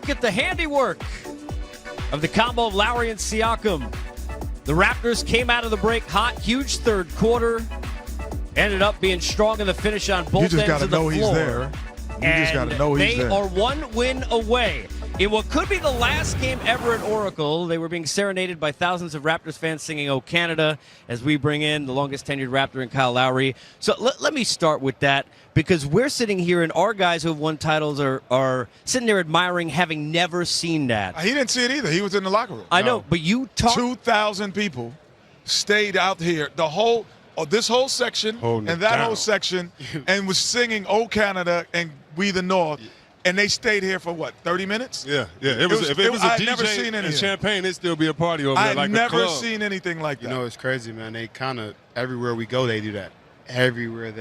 look at the handiwork of the combo of Lowry and Siakam. The Raptors came out of the break hot, huge third quarter. Ended up being strong in the finish on both ends of the floor. You just got to know he's there. You just got to know he's there. They are one win away. In what could be the last game ever at Oracle, they were being serenaded by thousands of Raptors fans singing "Oh Canada" as we bring in the longest tenured Raptor in Kyle Lowry. So let me start with that, because we're sitting here and our guys who have won titles are sitting there admiring, having never seen that. He didn't see it either. He was in the locker room. I know, but you talked. 2,000 people stayed out here, this whole section and that whole section, and was singing "Oh Canada" and "We the North." And they stayed here for what, 30 minutes? Yeah. If it was a DJ and champagne, it'd still be a party over there, like a club. I've never seen anything like that. You know, it's crazy, man. They kind of everywhere we go, they do that. Everywhere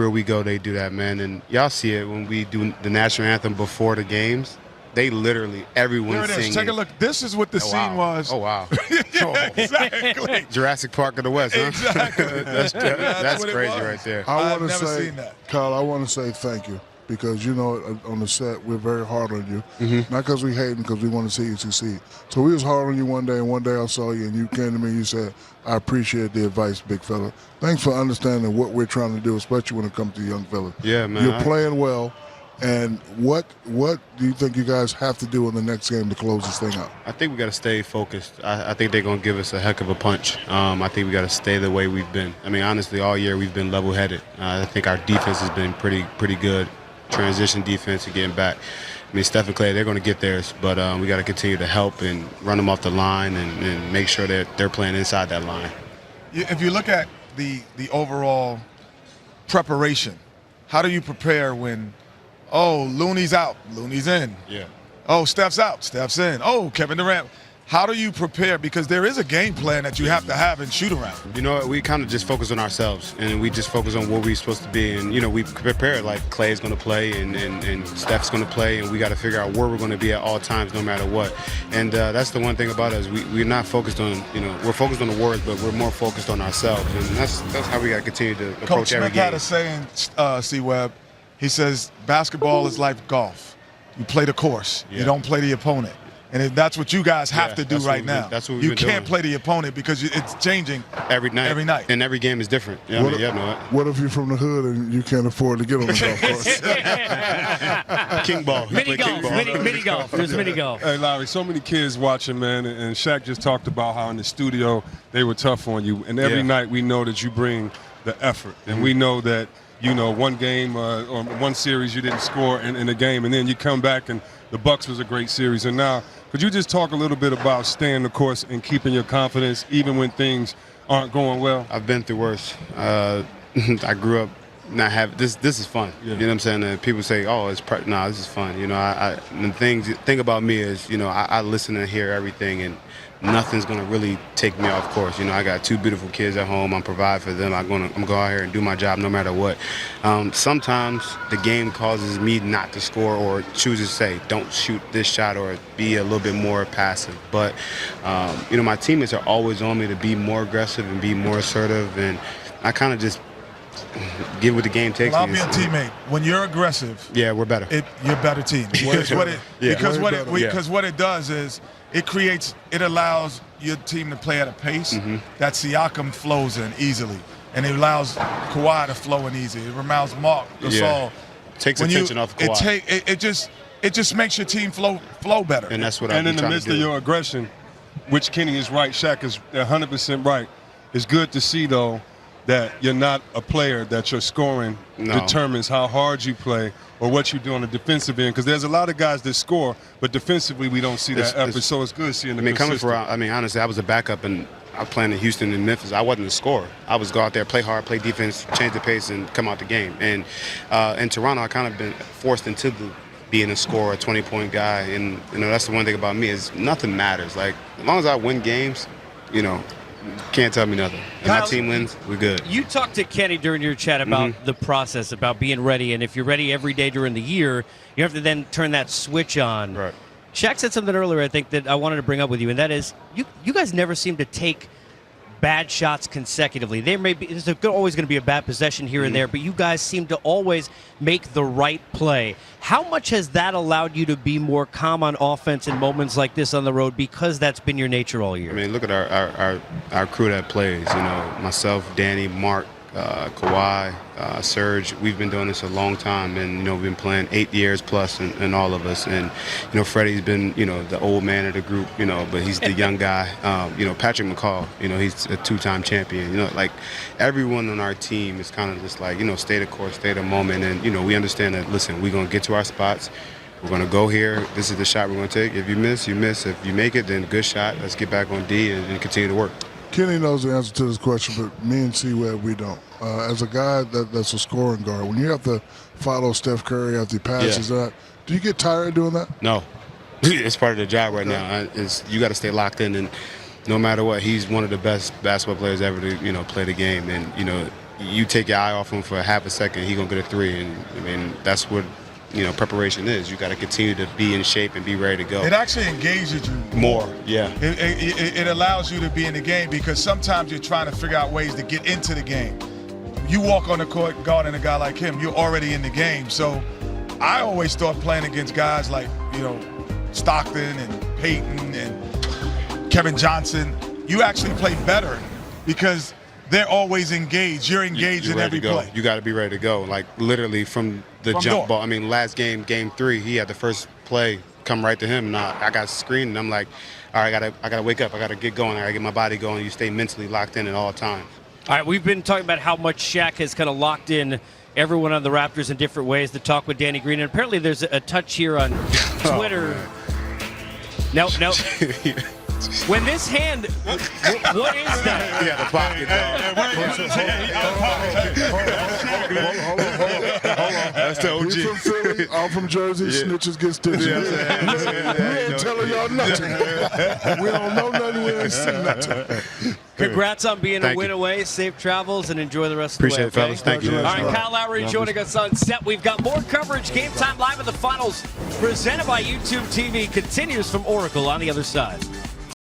we go, they do that, man. And y'all see it when we do the national anthem before the games. They literally, everyone's singing. There it is. Take a look. This is what the scene was. Oh, wow. Exactly. Jurassic Park of the West, huh? Exactly. That's crazy right there. I've never seen that. Kyle, I want to say thank you. Because, you know, on the set, we're very hard on you. Mm-hmm. Not because we hate him, because we want to see you succeed. So we was hard on you one day, and one day I saw you, and you came to me and you said, I appreciate the advice, big fella. Thanks for understanding what we're trying to do, especially when it comes to young fellas. Yeah, man. You're playing well. And what do you think you guys have to do in the next game to close this thing out? I think we got to stay focused. I think they're going to give us a heck of a punch. I think we got to stay the way we've been. I mean, honestly, all year we've been level-headed. I think our defense has been pretty good. Transition defense and getting back. I mean, Steph and Clay, they're going to get theirs, but we got to continue to help and run them off the line and make sure that they're playing inside that line. If you look at the overall preparation, how do you prepare when, Looney's out, Looney's in? Yeah. Oh, Steph's out, Steph's in. Oh, Kevin Durant. How do you prepare? Because there is a game plan that you have to have and shoot around. You know what? We kind of just focus on ourselves, and we just focus on what we're supposed to be. And, you know, we prepare like Clay's going to play and Steph's going to play, and we got to figure out where we're going to be at all times no matter what. And that's the one thing about us. We're not focused on, we're focused on the words, but we're more focused on ourselves. And that's how we got to continue to approach Coach every Smith game. had a saying, C-Webb. He says, basketball is like golf. You play the course. Yeah. You don't play the opponent. And that's what you guys have to do right now. That's what you can't play the opponent because it's changing every night. And every game is different. Yeah, what if you're from the hood and you can't afford to get on the golf course? King ball. Mini golf. There's mini golf. Hey, Lowry, so many kids watching, man. And Shaq just talked about how in the studio they were tough on you. And every night we know that you bring the effort. And we know that, one game or one series you didn't score in a game. And then you come back and the Bucks was a great series. And now, could you just talk a little bit about staying the course and keeping your confidence even when things aren't going well? I've been through worse. I grew up not having this is fun. Yeah. You know what I'm saying? And people say, this is fun. The thing about me is, I listen and hear everything, and nothing's gonna really take me off course. I got two beautiful kids at home. I'm provide for them. I'm gonna go out here and do my job no matter what. Sometimes the game causes me not to score or chooses to say, don't shoot this shot or be a little bit more passive. But my teammates are always on me to be more aggressive and be more assertive, and I kind of just give what the game takes. I'll be a teammate. When you're aggressive, we're better. You're a better team. Because what it does is it allows your team to play at a pace that Siakam flows in easily, and it allows Kawhi to flow in easy. It allows Mark Gasol. Takes attention off Kawhi. It just makes your team flow better. And that's what I'm trying to do. And in the midst of your aggression, which Kenny is right, Shaq is 100% right. It's good to see though that you're not a player that your scoring determines how hard you play or what you do on the defensive end, because there's a lot of guys that score, but defensively we don't see that effort. So it's good seeing the honestly, I was a backup and I played in Houston and Memphis. I wasn't a scorer. I was go out there, play hard, play defense, change the pace, and come out the game. And in Toronto, I kind of been forced into being a scorer, a 20-point guy. And that's the one thing about me is nothing matters. Like as long as I win games, can't tell me nothing. If my team wins, we're good. You talked to Kenny during your chat about the process, about being ready, and if you're ready every day during the year, you have to then turn that switch on. Right. Shaq said something earlier, I think, that I wanted to bring up with you, and that is you guys never seem to take bad shots consecutively. There's always going to be a bad possession here and there, but you guys seem to always make the right play. How much has that allowed you to be more calm on offense in moments like this on the road, because that's been your nature all year? I mean, look at our crew that plays. You know, myself, Danny, Mark, Kawhi, Serge. We've been doing this a long time, and you know, we've been playing 8 years plus, and all of us. And you know, Freddie's been, you know, the old man of the group, you know, but he's the young guy. You know, Patrick McCall, you know, he's a 2-time champion. You know, like everyone on our team is kind of just like, you know, stay the course, stay the moment, and you know, we understand that. Listen, we're gonna get to our spots. We're going to go here. This is the shot we're going to take. If you miss, you miss. If you make it, then good shot. Let's get back on D and continue to work. Kenny knows the answer to this question, but me and C-Web, we don't. As a guy that's a scoring guard, when you have to follow Steph Curry after he passes that, do you get tired doing that? No. It's part of the job right now. You got to stay locked in, and no matter what, he's one of the best basketball players ever to, you know, play the game. And, you know, you take your eye off him for half a second, he's going to get a three. And, I mean, that's what, you know, preparation is. You got to continue to be in shape and be ready to go. It actually engages you more. Yeah. It allows you to be in the game, because sometimes you're trying to figure out ways to get into the game. You walk on the court guarding a guy like him, you're already in the game. So I always thought playing against guys like, you know, Stockton and Peyton and Kevin Johnson, you actually play better because they're always engaged. You're engaged in every play. You got to be ready to go. Like literally from the jump ball. I mean, last game, game 3, he had the first play come right to him. And I got screened, and I'm like, all right, I gotta wake up. I gotta get going. I gotta get my body going. You stay mentally locked in at all times. All right, we've been talking about how much Shaq has kind of locked in everyone on the Raptors in different ways. The talk with Danny Green, and apparently there's a touch here on Twitter. No. When this hand, what is that? Yeah, the pocket. That's the OG. We're from Philly, I'm from Jersey. Snitches get stitches. We ain't telling y'all nothing. We don't know nothing. We ain't seen nothing. Congrats on being a win away. Safe travels, and enjoy the rest Appreciate of the way. Appreciate it, fellas. Thank you. All right, Kyle Lowry joining us on set. We've got more coverage. Game Time Live of the Finals, presented by YouTube TV, continues from Oracle on the other side.